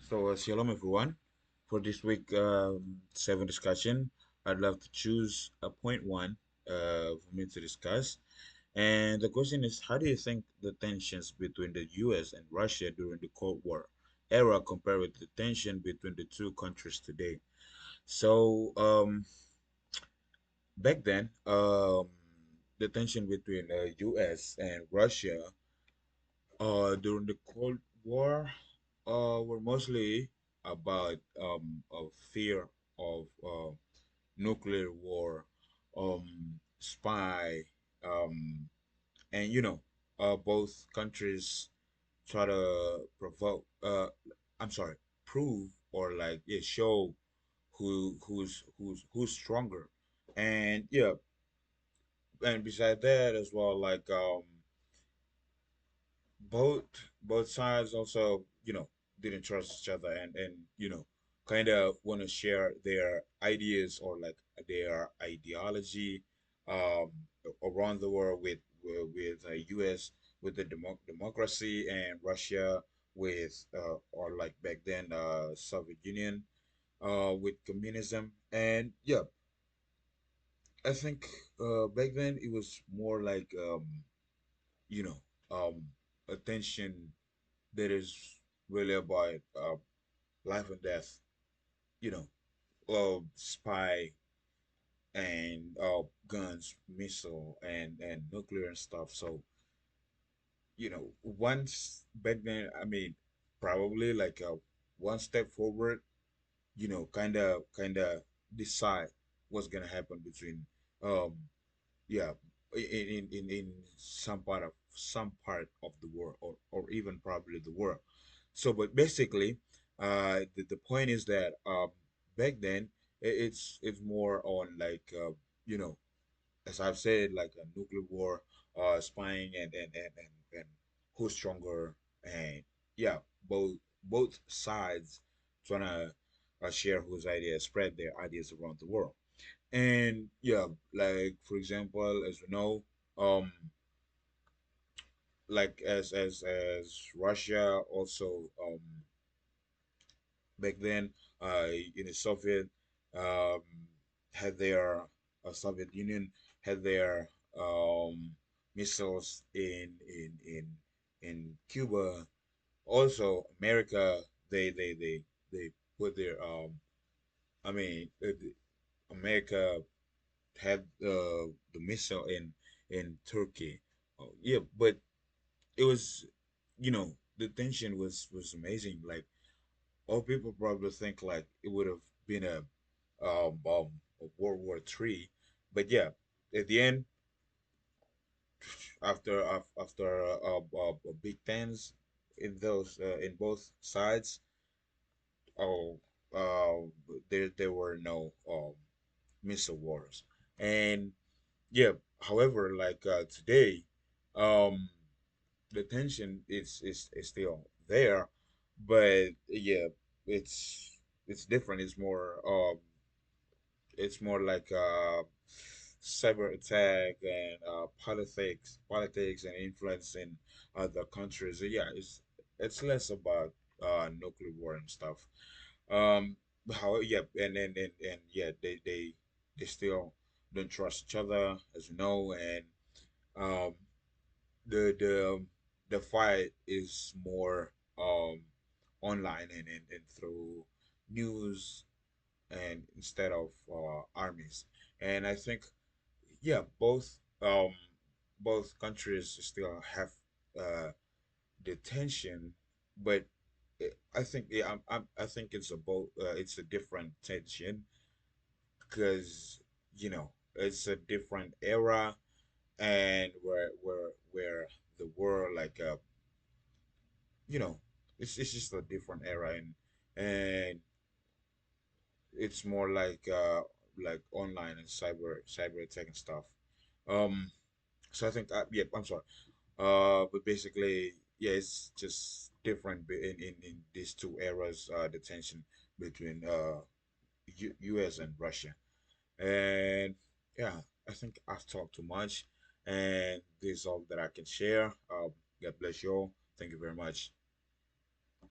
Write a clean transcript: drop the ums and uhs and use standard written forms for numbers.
Shalom everyone. For this week seven discussion, I'd love to choose a point one for me to discuss. And the question is, how do you think the tensions between the U.S. and Russia during the Cold War era compare with the tension between the two countries today? So back then, the tension between U.S. and Russia during the Cold War were mostly about a fear of nuclear war, spy, and both countries try to provoke. I'm sorry, prove or like yeah, show who's stronger, and yeah, and beside that as well, like both both sides also didn't trust each other and kind of want to share their ideas or like their ideology um around the world with US with the democracy and Russia with or like back then Soviet Union with communism. And yeah, I think back then it was more like you know um attention that is really about life and death, you know, spy and guns, missile, and nuclear and stuff. So, once back then, I mean, probably like one step forward, kind of decide what's gonna happen between, um, yeah, in some part of the world or even probably the world. So, but basically, the point is that back then it's more on like you know, as I've said, like a nuclear war, spying and who's stronger, and yeah, both sides trying to share whose ideas, spread their ideas around the world. And yeah, like for example, as we know, um, like as Russia also back then in the Soviet um, had their Soviet Union had their missiles in Cuba. Also, America they put their I mean America had the missile in Turkey. Oh, yeah, but it was the tension was amazing. Like all people probably think like it would have been a World War III, but yeah, at the end, after big tens in those in both sides, oh, there were no missile wars, and yeah. However, like today, um, the tension is still there, but yeah, it's different. It's more like cyber attack and politics and influence in other countries. So yeah, it's less about nuclear war and stuff. How yeah, and yeah, they still don't trust each other, as you know, and um, the fight is more online and through news and instead of armies. And I think yeah, both countries still have the tension, but I think yeah, I think it's a different tension because it's a different era and where the world like you know it's just a different era and it's more like online and cyber attack and stuff. um so I think yeah, I'm sorry, but basically yeah, it's just different in these two eras, the tension between US and Russia. And yeah, I think I've talked too much, and this is all that I can share. God bless you all. Thank you very much.